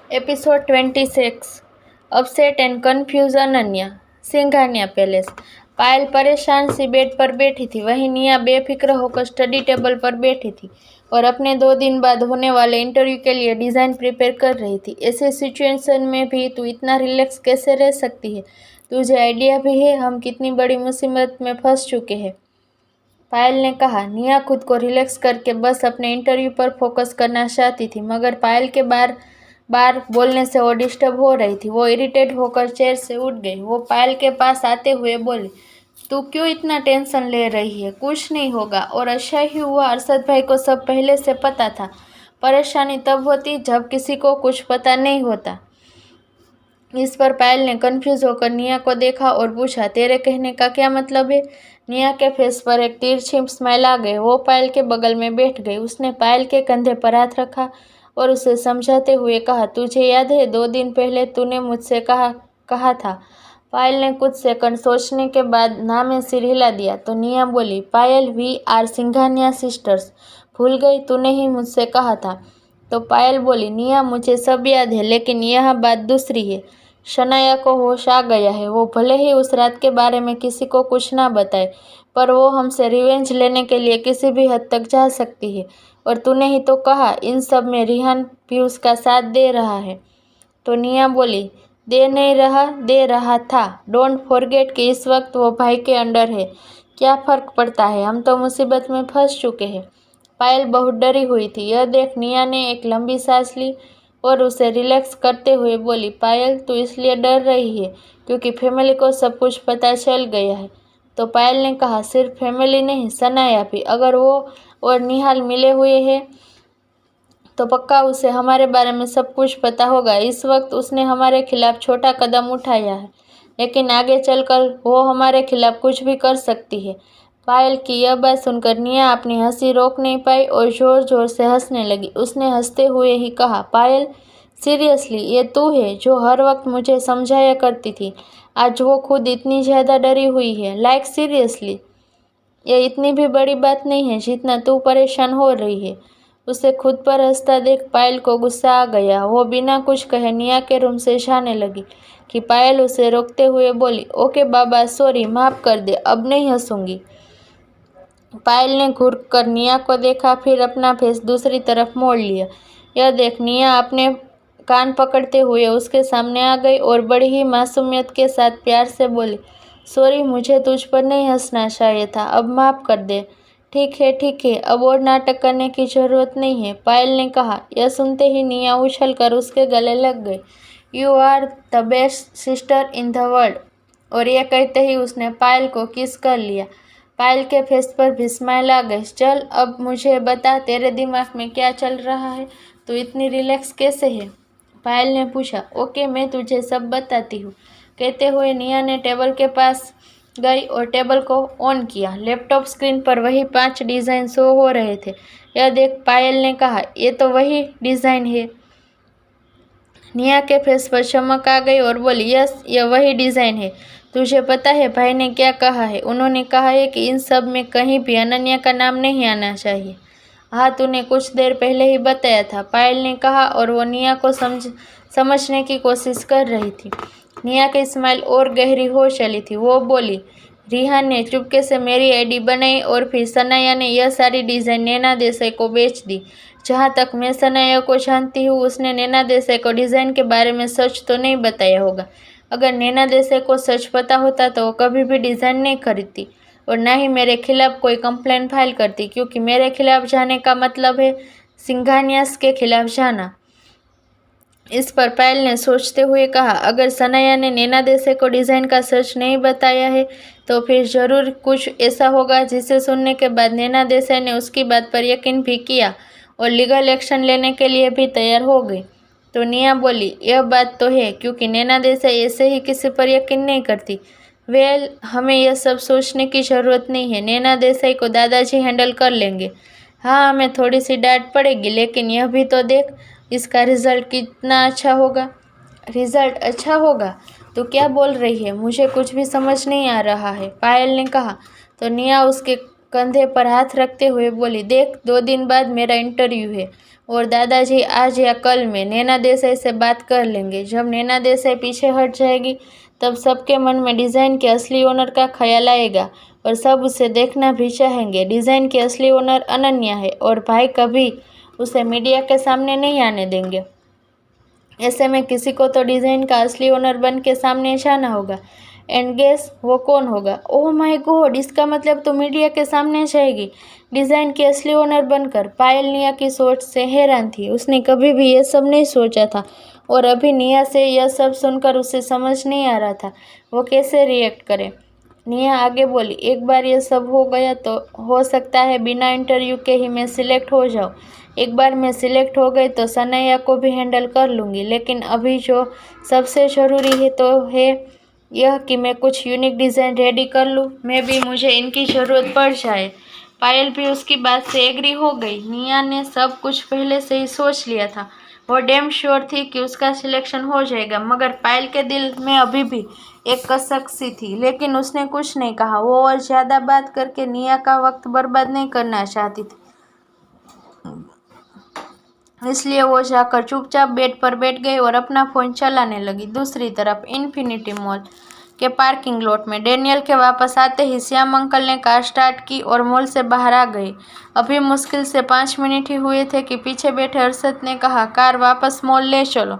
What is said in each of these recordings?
Episode 26 upset and confused Ananya. Singhania palace. Payal परेशान सी bed पर बैठी थी, वहीं निया बेफिक्र होकर स्टडी टेबल पर बैठी थी और अपने 2 दिन बाद होने वाले इंटरव्यू के लिए डिज़ाइन प्रिपेयर कर रही थी। ऐसे सिचुएशन में भी तू इतना रिलैक्स कैसे रह सकती है? तुझे आइडिया भी है हम कितनी बड़ी मुसीबत में फंस चुके हैं? पायल ने कहा। निया खुद को रिलैक्स करके बस अपने इंटरव्यू पर फोकस करना चाहती थी, मगर पायल के बार बार बोलने से वो डिस्टर्ब हो रही थी। वो इरिटेट होकर चेयर से उठ गई। वो पायल के पास आते हुए बोली, तू क्यों इतना टेंशन ले रही है? कुछ नहीं होगा। और अच्छा ही हुआ, अरशद भाई को सब पहले से पता था। परेशानी तब होती जब किसी को कुछ पता नहीं होता। इस पर पायल ने कंफ्यूज होकर निया को देखा और पूछा, तेरे कहने का क्या मतलब है? निया के फेस पर एक तिरछी स्माइल आ गई। वो पायल के बगल में बैठ गई। उसने पायल के कंधे पर हाथ रखा और उसे समझाते हुए कहा, तुझे याद है 2 दिन पहले तूने मुझसे कहा था? पायल ने कुछ सेकंड सोचने के बाद ना में सिर हिला दिया। तो निया बोली, पायल, वी आर सिंघानिया सिस्टर्स। भूल गई? तूने ही मुझसे कहा था। तो पायल बोली, निया मुझे सब याद है, लेकिन यह बात दूसरी है। शनाया को होश आ गया है। वो भले ही उस रात के बारे में किसी को कुछ ना बताए, पर वो हमसे रिवेंज लेने के लिए किसी भी हद तक जा सकती है। और तूने ही तो कहा इन सब में रिहान भी उसका साथ दे रहा है। तो निया बोली, दे रहा था। डोंट फॉरगेट कि इस वक्त वो भाई के अंडर है। क्या फ़र्क पड़ता है? हम तो मुसीबत में फंस चुके हैं। पायल बहुत डरी हुई थी। यह देख निया ने एक लंबी सांस ली और उसे रिलैक्स करते हुए बोली, पायल, तू इसलिए डर रही है क्योंकि फैमिली को सब कुछ पता चल गया है। तो पायल ने कहा, सिर्फ फैमिली नहीं, सनाया भी। अगर वो और निहाल मिले हुए हैं तो पक्का उसे हमारे बारे में सब कुछ पता होगा। इस वक्त उसने हमारे खिलाफ छोटा कदम उठाया है, लेकिन आगे चलकर वो हमारे खिलाफ कुछ भी कर सकती है। पायल की यह बात सुनकर निया अपनी हंसी रोक नहीं पाई और जोर जोर से हंसने लगी। उसने हंसते हुए ही कहा, पायल, सीरियसली ये तू है जो हर वक्त मुझे समझाया करती थी? आज वो खुद इतनी ज़्यादा डरी हुई है। लाइक सीरियसली, ये इतनी भी बड़ी बात नहीं है जितना तू परेशान हो रही है। उसे खुद पर हंसता देख पायल को गुस्सा आ गया। वो बिना कुछ कहे निया के रूम से जाने लगी कि पायल उसे रोकते हुए बोली, ओके बाबा, सॉरी, माफ़ कर दे, अब नहीं हंसूंगी। पायल ने घूर कर निया को देखा, फिर अपना फेस दूसरी तरफ मोड़ लिया। यह देख निया अपने कान पकड़ते हुए उसके सामने आ गई और बड़ी ही मासूमियत के साथ प्यार से बोली, सॉरी, मुझे तुझ पर नहीं हंसना चाहिए था, अब माफ़ कर दे। ठीक है, अब और नाटक करने की ज़रूरत नहीं है, पायल ने कहा। यह सुनते ही निया उछल कर उसके गले लग गई। You are the best sister in the world. और यह कहते ही उसने पायल को किस कर लिया। पायल के फेस पर भी स्माइल आ गई। चल अब मुझे बता, तेरे दिमाग में क्या चल रहा है? तू इतनी रिलैक्स कैसे है? पायल ने पूछा। ओके, मैं तुझे सब बताती हूँ, कहते हुए निया ने टेबल के पास गई और टेबल को ऑन किया। लैपटॉप स्क्रीन पर वही 5 डिज़ाइन शो हो रहे थे। यह देख पायल ने कहा, ये तो वही डिज़ाइन है। निया के फेस पर चमक आ गई और बोली, यस, यह वही डिज़ाइन है। तुझे पता है भाई ने क्या कहा है? उन्होंने कहा है कि इन सब में कहीं भी अनन्या का नाम नहीं आना चाहिए। हाँ, तूने कुछ देर पहले ही बताया था, पायल ने कहा और वो निया को समझने की कोशिश कर रही थी। निया की स्माइल और गहरी हो चली थी। वो बोली, रिहान ने चुपके से मेरी आईडी बनाई और फिर सनाया ने यह सारी डिज़ाइन नैना देसाई को बेच दी। जहाँ तक मैं सनाया को जानती हूँ, उसने नैना देसाई को डिज़ाइन के बारे में सच तो नहीं बताया होगा। अगर नैना देसाई को सच पता होता तो वो कभी भी डिज़ाइन नहीं खरीदती और ना ही मेरे खिलाफ कोई कंप्लेंट फाइल करती, क्योंकि मेरे खिलाफ जाने का मतलब है सिंघानियास के खिलाफ जाना। इस पर पायल ने सोचते हुए कहा, अगर सनाया ने नैना देसाई को डिज़ाइन का सच नहीं बताया है तो फिर ज़रूर कुछ ऐसा होगा जिसे सुनने के बाद नैना देसाई ने उसकी बात पर यकीन भी किया और लीगल एक्शन लेने के लिए भी तैयार हो गई। तो निया बोली, यह बात तो है, क्योंकि नैना देसाई ऐसे ही किसी पर यकीन नहीं करती। वेल, हमें यह सब सोचने की ज़रूरत नहीं है। नैना देसाई को दादाजी हैंडल कर लेंगे। हाँ, हमें थोड़ी सी डांट पड़ेगी, लेकिन यह भी तो देख, इसका रिज़ल्ट कितना अच्छा होगा। रिज़ल्ट अच्छा होगा? तो क्या बोल रही है? मुझे कुछ भी समझ नहीं आ रहा है, पायल ने कहा। तो निया उसके कंधे पर हाथ रखते हुए बोली, देख, 2 दिन बाद मेरा इंटरव्यू है। और दादाजी आज या कल में नैना देसाई से बात कर लेंगे। जब नैना देसाई पीछे हट जाएगी तब सबके मन में डिज़ाइन के असली ओनर का ख्याल आएगा और सब उसे देखना भी चाहेंगे। डिज़ाइन की असली ओनर अनन्या है और भाई कभी उसे मीडिया के सामने नहीं आने देंगे। ऐसे में किसी को तो डिज़ाइन का असली ओनर बन के सामने जाना होगा। एंड गेस वो कौन होगा? ओह माय गॉड, इसका मतलब तो मीडिया के सामने जाएगी डिज़ाइन की असली ओनर बनकर। पायल निया की सोच से हैरान थी। उसने कभी भी ये सब नहीं सोचा था और अभी निया से यह सब सुनकर उसे समझ नहीं आ रहा था वो कैसे रिएक्ट करे। निया आगे बोली, एक बार ये सब हो गया तो हो सकता है बिना इंटरव्यू के ही मैं सिलेक्ट हो जाऊँ। एक बार मैं सिलेक्ट हो गई तो सनैया को भी हैंडल कर लूँगी, लेकिन अभी जो सबसे ज़रूरी है तो है यह कि मैं कुछ यूनिक डिज़ाइन रेडी कर लूँ। मैं भी मुझे इनकी ज़रूरत पड़ जाए। पायल भी उसकी बात से एग्री हो गई। निया ने सब कुछ पहले से ही सोच लिया था। वो डैम श्योर थी कि उसका सिलेक्शन हो जाएगा, मगर पायल के दिल में अभी भी एक कसक सी थी, लेकिन उसने कुछ नहीं कहा। वो और ज़्यादा बात करके निया का वक्त बर्बाद नहीं करना चाहती थी, इसलिए वो जाकर चुपचाप बेड पर बैठ गई और अपना फ़ोन चलाने लगी। दूसरी तरफ इन्फिनिटी मॉल के पार्किंग लॉट में डैनियल के वापस आते ही श्याम अंकल ने कार स्टार्ट की और मॉल से बाहर आ गए। अभी मुश्किल से 5 मिनट ही हुए थे कि पीछे बैठे अरशद ने कहा, कार वापस मॉल ले चलो।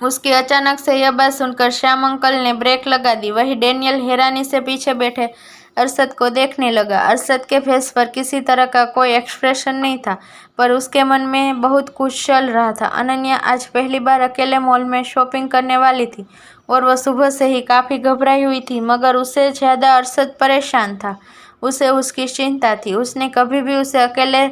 उसकी अचानक से यह बात सुनकर श्याम अंकल ने ब्रेक लगा दी। वही डैनियल हैरानी से पीछे बैठे अरशद को देखने लगा। अरशद के फेस पर किसी तरह का कोई एक्सप्रेशन नहीं था, पर उसके मन में बहुत कुछ चल रहा था। अनन्या आज पहली बार अकेले मॉल में शॉपिंग करने वाली थी और वह सुबह से ही काफ़ी घबराई हुई थी, मगर उससे ज़्यादा अरशद परेशान था। उसे उसकी चिंता थी। उसने कभी भी उसे अकेले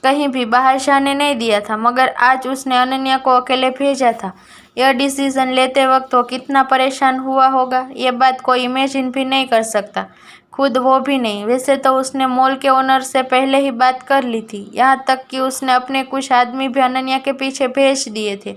कहीं भी बाहर जाने नहीं दिया था, मगर आज उसने अनन्या को अकेले भेजा था। यह डिसीजन लेते वक्त वो कितना परेशान हुआ होगा, ये बात कोई इमेजिन भी नहीं कर सकता, खुद वो भी नहीं। वैसे तो उसने मॉल के ओनर से पहले ही बात कर ली थी, यहाँ तक कि उसने अपने कुछ आदमी भी अनन्या के पीछे भेज दिए थे।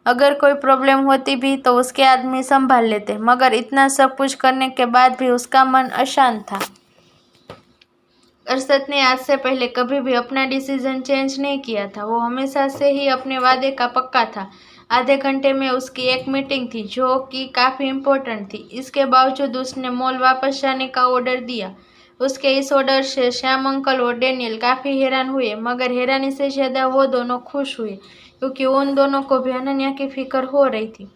अगर कोई प्रॉब्लम होती भी तो उसके आदमी संभाल लेते, मगर इतना सब कुछ करने के बाद भी उसका मन अशांत था। अरशद ने आज से पहले कभी भी अपना डिसीजन चेंज नहीं किया था। वो हमेशा से ही अपने वादे का पक्का था। आधे घंटे में उसकी एक मीटिंग थी जो कि काफ़ी इम्पोर्टेंट थी। इसके बावजूद उसने मॉल वापस जाने का ऑर्डर दिया। उसके इस ऑर्डर से श्याम अंकल और डैनियल काफ़ी हैरान हुए, मगर हैरानी से ज़्यादा वो दोनों खुश हुए, क्योंकि उन दोनों को भी अनन्या की फिक्र हो रही थी।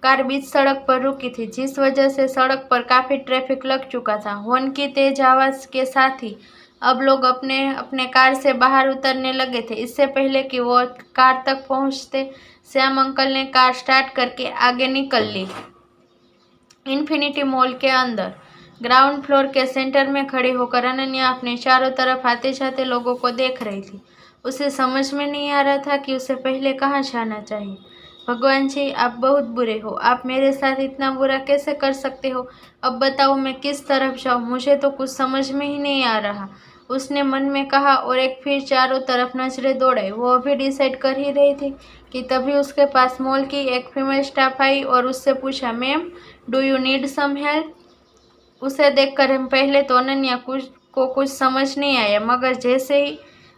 कार बीच सड़क पर रुकी थी, जिस वजह से सड़क पर काफ़ी ट्रैफिक लग चुका था। हॉर्न की तेज आवाज़ के साथ ही अब लोग अपने अपने कार से बाहर उतरने लगे थे। इससे पहले कि वो कार तक पहुंचते, श्याम अंकल ने कार स्टार्ट करके आगे निकल ली। इन्फिनिटी मॉल के अंदर ग्राउंड फ्लोर के सेंटर में खड़ी होकर अनन्या अपने चारों तरफ आते जाते लोगों को देख रही थी। उसे समझ में नहीं आ रहा था कि उसे पहले कहाँ जाना चाहिए। भगवान जी, आप बहुत बुरे हो। आप मेरे साथ इतना बुरा कैसे कर सकते हो? अब बताओ मैं किस तरफ जाऊँ? मुझे तो कुछ समझ में ही नहीं आ रहा, उसने मन में कहा और एक फिर चारों तरफ नजरें दौड़ाई। वो अभी डिसाइड कर ही रही थी कि तभी उसके पास मॉल की एक फीमेल स्टाफ आई और उससे पूछा, ma'am do you need some help? उसे देखकर पहले तो अनन्या को कुछ समझ नहीं आया, मगर जैसे ही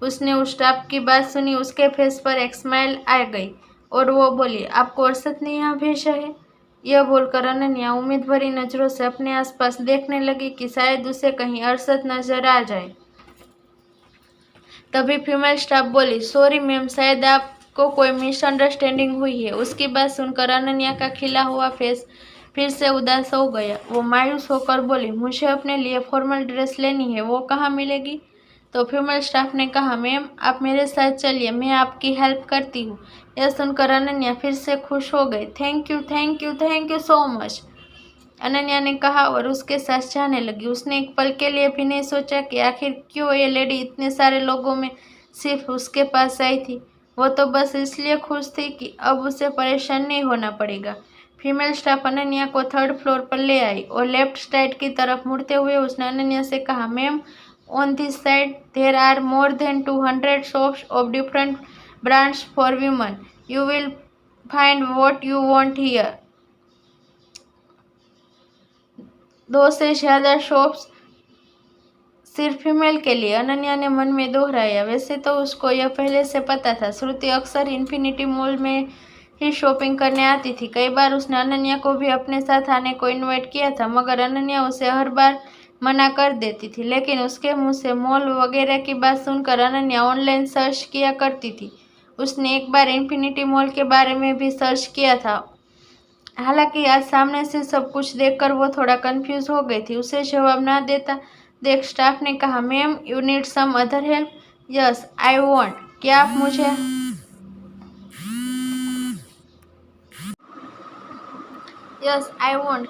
उसने उस स्टाफ की बात सुनी उसके फेस पर एक स्माइल आ गई और वो बोली, आपको अरशद ने यहाँ भेजा है? यह बोलकर अनन्या उम्मीद भरी नज़रों से अपने आसपास देखने लगी कि शायद उसे कहीं अरशद नजर आ जाए। तभी फीमेल स्टाफ बोली, सॉरी मैम, शायद आपको कोई मिसअंडरस्टैंडिंग हुई है। उसकी बात सुनकर अनन्या का खिला हुआ फेस फिर से उदास हो गया। वो मायूस होकर बोली, मुझे अपने लिए फॉर्मल ड्रेस लेनी है, वो कहाँ मिलेगी? तो फीमेल स्टाफ ने कहा, मैम आप मेरे साथ चलिए, मैं आपकी हेल्प करती हूँ। यह सुनकर अनन्या फिर से खुश हो गई। Thank you thank you thank you so much, Ananya ने कहा और उसके साथ जाने लगी। उसने एक पल के लिए भी नहीं सोचा कि आखिर क्यों ये लेडी इतने सारे लोगों में सिर्फ उसके पास आई थी। वो तो बस इसलिए खुश थी कि अब उसे परेशान नहीं होना पड़ेगा। फीमेल स्टाफ अनन्या को थर्ड फ्लोर पर ले आई और लेफ्ट साइड की तरफ मुड़ते हुए उसने अनन्या से कहा, ma'am on this side there are more than 200 shops of different brands for women, you will find what you want here. 2 से ज़्यादा शॉप्स सिर्फ फीमेल के लिए, अनन्या ने मन में दोहराया। वैसे तो उसको यह पहले से पता था। श्रुति अक्सर इन्फिनिटी मॉल में ही शॉपिंग करने आती थी। कई बार उसने अनन्या को भी अपने साथ आने को इनवाइट किया था, मगर अनन्या उसे हर बार मना कर देती थी। लेकिन उसके मुंह से मॉल वगैरह की बात सुनकर अनन्या ऑनलाइन सर्च किया करती थी। उसने एक बार इन्फिनिटी मॉल के बारे में भी सर्च किया था। हालांकि आज सामने से सब कुछ देखकर वो थोड़ा कंफ्यूज हो गई थी। उसे जवाब ना देता देख स्टाफ ने कहा, ma'am you need some other help? Yes I want. क्या आप मुझे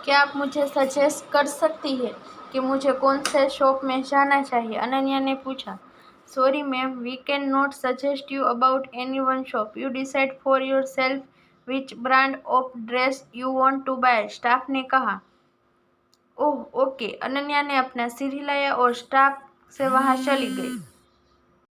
क्या आप मुझे सजेस्ट कर सकती है कि मुझे कौन से शॉप में जाना चाहिए? अनन्या ने पूछा। Sorry ma'am, we can not suggest you about any one shop. You decide for yourself which brand of dress you want to buy, staff ने कहा। Oh okay. अनन्या ने अपना सिर हिलाया और स्टाफ से वहां चली गई।